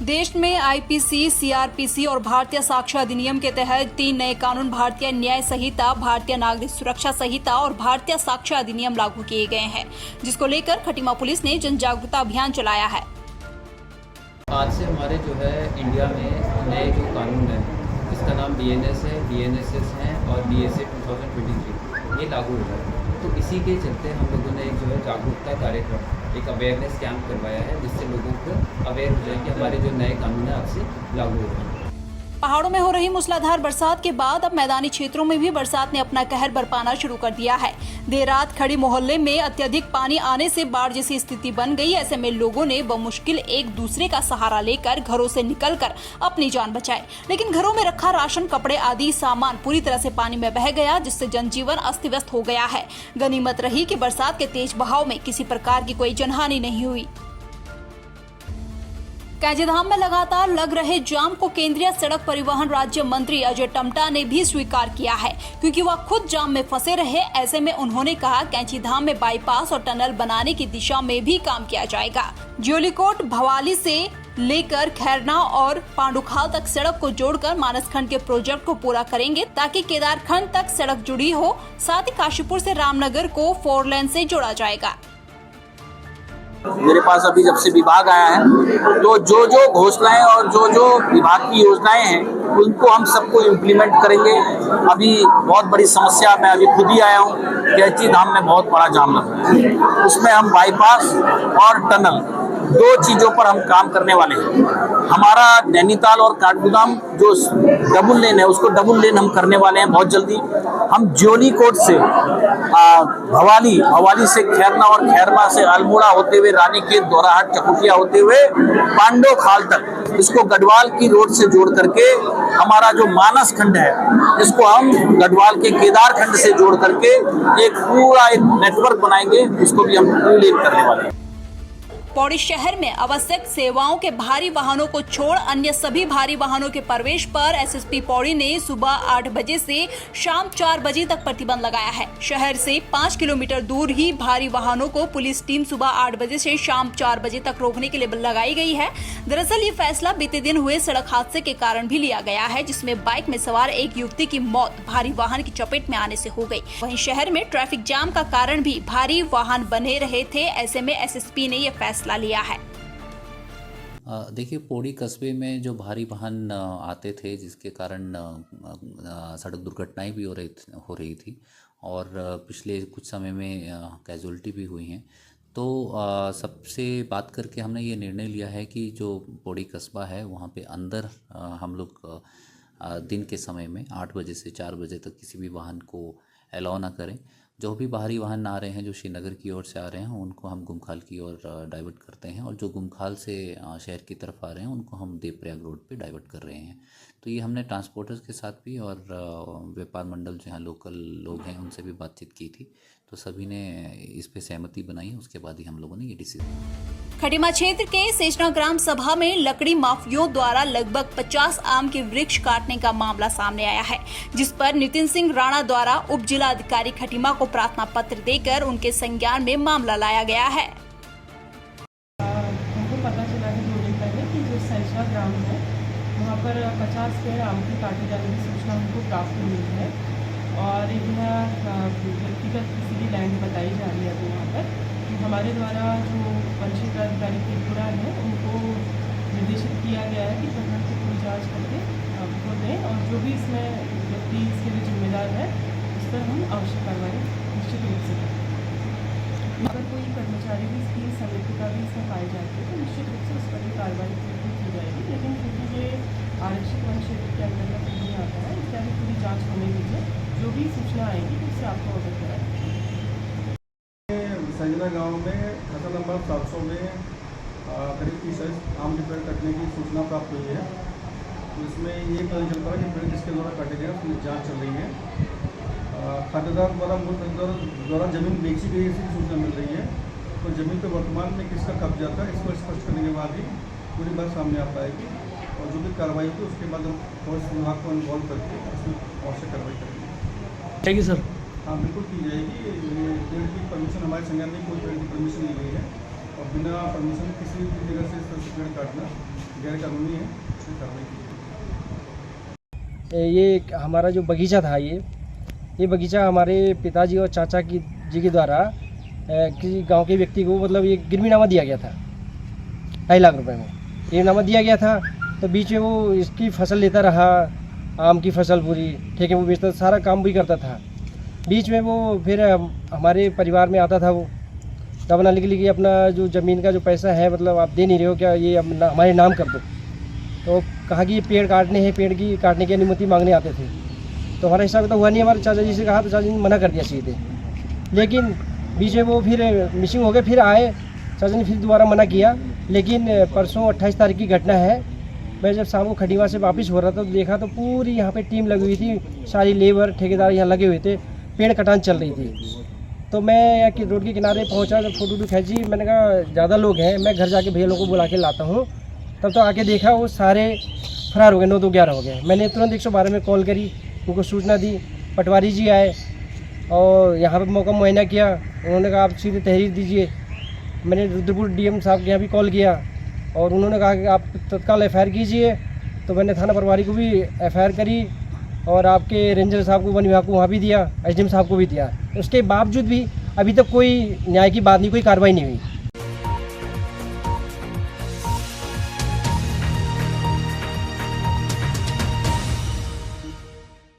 देश में IPC, CrPC और भारतीय साक्ष्य अधिनियम के तहत 3 नए कानून भारतीय न्याय संहिता, भारतीय नागरिक सुरक्षा संहिता और भारतीय साक्ष्य अधिनियम लागू किए गए हैं, जिसको लेकर खटीमा पुलिस ने जन जागरूकता अभियान चलाया है। आज से हमारे जो है इंडिया में नए जो कानून है, इसका नाम बीएनएस है, बीएनएसएस है और बीएसए 2023 ये लागू हो रहा है। तो इसी के चलते हम लोगों ने एक जो है जागरूकता कार्यक्रम, एक अवेयरनेस कैंप करवाया है, जिससे लोगों को अवेयर हो जाए कि हमारे जो नए कानून है आज से लागू हो रहे हैं। पहाड़ों में हो रही मूसलाधार बरसात के बाद अब मैदानी क्षेत्रों में भी बरसात ने अपना कहर बरपाना शुरू कर दिया है। देर रात खड़ी मोहल्ले में अत्यधिक पानी आने से बाढ़ जैसी स्थिति बन गई। ऐसे में लोगों ने बमुश्किल एक दूसरे का सहारा लेकर घरों से निकलकर अपनी जान बचाई, लेकिन घरों में रखा राशन, कपड़े आदि सामान पूरी तरह से पानी में बह गया, जिससे जनजीवन अस्त व्यस्त हो गया है। गनीमत रही कि बरसात के तेज बहाव में किसी प्रकार की कोई जनहानि नहीं हुई। कैंजीधाम में लगातार लग रहे जाम को केंद्रीय सड़क परिवहन राज्य मंत्री अजय टम्टा ने भी स्वीकार किया है, क्योंकि वह खुद जाम में फंसे रहे। ऐसे में उन्होंने कहा, कैंजीधाम में बाईपास और टनल बनाने की दिशा में भी काम किया जाएगा। ज्योलिकोट भवाली से लेकर खैरना और पांडुखाल तक सड़क को जोड़कर मानसखंड के प्रोजेक्ट को पूरा करेंगे, ताकि केदारखंड तक सड़क जुड़ी हो। साथ ही काशीपुर से रामनगर को 4 लेन से जोड़ा जाएगा। मेरे पास अभी जब से विभाग आया है, तो जो जो घोषणाएं और जो जो विभाग की योजनाएं हैं, उनको हम सबको इम्प्लीमेंट करेंगे। अभी बहुत बड़ी समस्या, मैं अभी खुद ही आया हूँ, कैंजीधाम में बहुत बड़ा जाम लगा है। उसमें हम बाईपास और टनल 2 चीज़ों पर हम काम करने वाले हैं। हमारा नैनीताल और काठगोदाम जो डबल लेन है, उसको डबल लेन हम करने वाले हैं बहुत जल्दी। हम ज्योलिकोट से भवाली से खैरना और खैरमा से अल्मोड़ा होते हुए रानीखेत, दोराहाट, चकुटिया होते हुए पांडोखाल तक, इसको गढ़वाल की रोड से जोड़ करके हमारा जो मानस खंड है, इसको हम गढ़वाल के केदारखंड से जोड़ करके एक पूरा एक नेटवर्क बनाएंगे। इसको भी हम टू लेन करने वाले हैं। पौड़ी शहर में आवश्यक सेवाओं के भारी वाहनों को छोड़ अन्य सभी भारी वाहनों के प्रवेश पर एसएसपी पौड़ी ने सुबह 8 बजे से शाम 4 बजे तक प्रतिबंध लगाया है। शहर से 5 किलोमीटर दूर ही भारी वाहनों को पुलिस टीम सुबह 8 बजे से शाम 4 बजे तक रोकने के लिए लगाई गई है। दरअसल ये फैसला बीते दिन हुए सड़क हादसे के कारण भी लिया गया है, जिसमें बाइक में सवार एक युवती की मौत भारी वाहन की चपेट में आने से हो गई। वहीं शहर में ट्रैफिक जाम का कारण भी भारी वाहन बने रहे थे। ऐसे में एसएसपी ने यह फैसला लिया है। देखिए, पौड़ी कस्बे में जो भारी वाहन आते थे, जिसके कारण सड़क दुर्घटनाएं भी हो रही थी और पिछले कुछ समय में कैजुअलिटी भी हुई हैं। तो सबसे बात करके हमने ये निर्णय लिया है कि जो पौड़ी कस्बा है, वहाँ पे अंदर हम लोग दिन के समय में 8 बजे से 4 बजे तक किसी भी वाहन को अलाउ ना करें। जो भी बाहरी वाहन आ रहे हैं, जो श्रीनगर की ओर से आ रहे हैं, उनको हम गुमखाल की ओर डाइवर्ट करते हैं, और जो गुमखाल से शहर की तरफ आ रहे हैं, उनको हम देवप्रयाग रोड पे डाइवर्ट कर रहे हैं। तो ये हमने ट्रांसपोर्टर्स के साथ भी और व्यापार मंडल जो यहाँ लोकल लोग हैं, उनसे भी बातचीत की थी, तो सभी ने इस पे सहमति बनाई। उसके बाद ही हम लोगों ने ये डिसीजन। खटीमा क्षेत्र के सेचना ग्राम सभा में लकड़ी माफियों द्वारा लगभग 50 आम के वृक्ष काटने का मामला सामने आया है, जिस पर नितिन सिंह राणा द्वारा उप जिला अधिकारी खटीमा को प्रार्थना पत्र देकर उनके संज्ञान में मामला लाया गया है। हमको पता चला है 2 दिन पहले कि जो सेचना ग्राम है, वहाँ पर 50 पेड़ आम के काटे जाने की सूचना हमको प्राप्त हुई है, और यह व्यक्तिगत किसी भी लैंड बताई जा रही है। अभी वहाँ पर हमारे द्वारा जो वन क्षेत्र अधिकारी त्रिपुरा है, उनको निर्देशित किया गया है कि घटना की पूरी जाँच करके आपको दें, और जो भी इसमें व्यक्ति इसके लिए जिम्मेदार है, उस पर हम आवश्यक कार्रवाई निश्चित रूप से करें। अगर कोई कर्मचारी भी इसकी संलिप्तता भी इसमें पाई जाती है, तो निश्चित रूप से उस पर भी कार्रवाई की जाएगी। लेकिन क्योंकि ये आरक्षित वन क्षेत्र के अंतर्गत नहीं आता है, इसका भी पूरी जाँच होने दीजिए। जो भी सूचना आएगी उससे आपको अवगत कराएंगे। संजना गांव में फसल नंबर 700 में करीब 30 आम के पेड़ कटने की सूचना प्राप्त हुई है। तो इसमें ये पता चल पा रहा है कि पेड़ किसके द्वारा काटे गए, उसकी जांच चल रही है। खातेदार द्वारा जमीन बेची गई, इसकी सूचना मिल रही है। तो जमीन पर वर्तमान में किसका कब्जा था, इसको स्पष्ट करने के बाद ही पूरी बात सामने आ पाएगी, और जो भी कार्रवाई होगी उसके बाद हम फॉरेस्ट विभाग को इन्वॉल्व करके उसमें आवश्यक कार्रवाई करेंगे। Thank you sir. हाँ, बिल्कुल की जाएगी। पेड़ की परमिशन हमारे संज्ञान में कोई पेड़ की परमिशन नहीं गई है, और बिना परमिशन किसी भी जगह से पेड़ काटना गैर कानूनी है, इसमें कार्रवाई की। ये हमारा जो बगीचा था, ये बगीचा हमारे पिताजी और चाचा जी के द्वारा किसी गांव के व्यक्ति को मतलब ये गिरवीनामा दिया गया था 2.5 लाख रुपए में गिरवीनामा दिया गया था। तो बीच में वो इसकी फसल लेता रहा, आम की फसल पूरी ठेके वो बेचता, सारा काम भी करता था। बीच में वो फिर हमारे परिवार में आता था, वो दबना लिख लिखी अपना जो ज़मीन का जो पैसा है मतलब आप दे नहीं रहे हो क्या, ये हमारे नाम कर दो। तो कहा कि ये पेड़ काटने हैं, पेड़ की काटने की अनुमति मांगने आते थे। तो हमारा हिसाब तो हुआ नहीं, हमारे चाचा जी से कहा तो चाचा जी ने मना कर दिया सीधे। लेकिन बीच में वो फिर मिसिंग हो गए, फिर आए, चाचा ने फिर दोबारा मना किया। लेकिन परसों 28 तारीख की घटना है, मैं जब शाम को खंडीवा से वापस हो रहा था तो देखा तो पूरी यहाँ पे टीम लगी हुई थी, सारी लेबर ठेकेदार यहाँ लगे हुए थे, पेड़ कटान चल रही थी। तो मैं यहाँ की रोड के किनारे पहुँचा, जब फोटो खींची, मैंने कहा ज़्यादा लोग हैं, मैं घर जाके भैया लोगों को बुला के लाता हूँ। तब तो आके देखा वो सारे फरार हो गए, 9 to 11 हो गए। मैंने तुरंत 112 में कॉल करी, उनको सूचना दी, पटवारी जी आए और यहाँ पर मौका मुआयना किया। उन्होंने कहा आप सीधे तहरीर दीजिए। मैंने रुद्रपुर DM साहब के यहाँ भी कॉल किया और उन्होंने कहा कि आप तत्काल FIR कीजिए। तो मैंने थाना प्रभारी को भी FIR करी और आपके रेंजर साहब को, वन विभाग को वहाँ भी दिया, SDM साहब को भी दिया। उसके बावजूद भी अभी तक कोई न्याय की बात नहीं, कोई कार्रवाई नहीं हुई।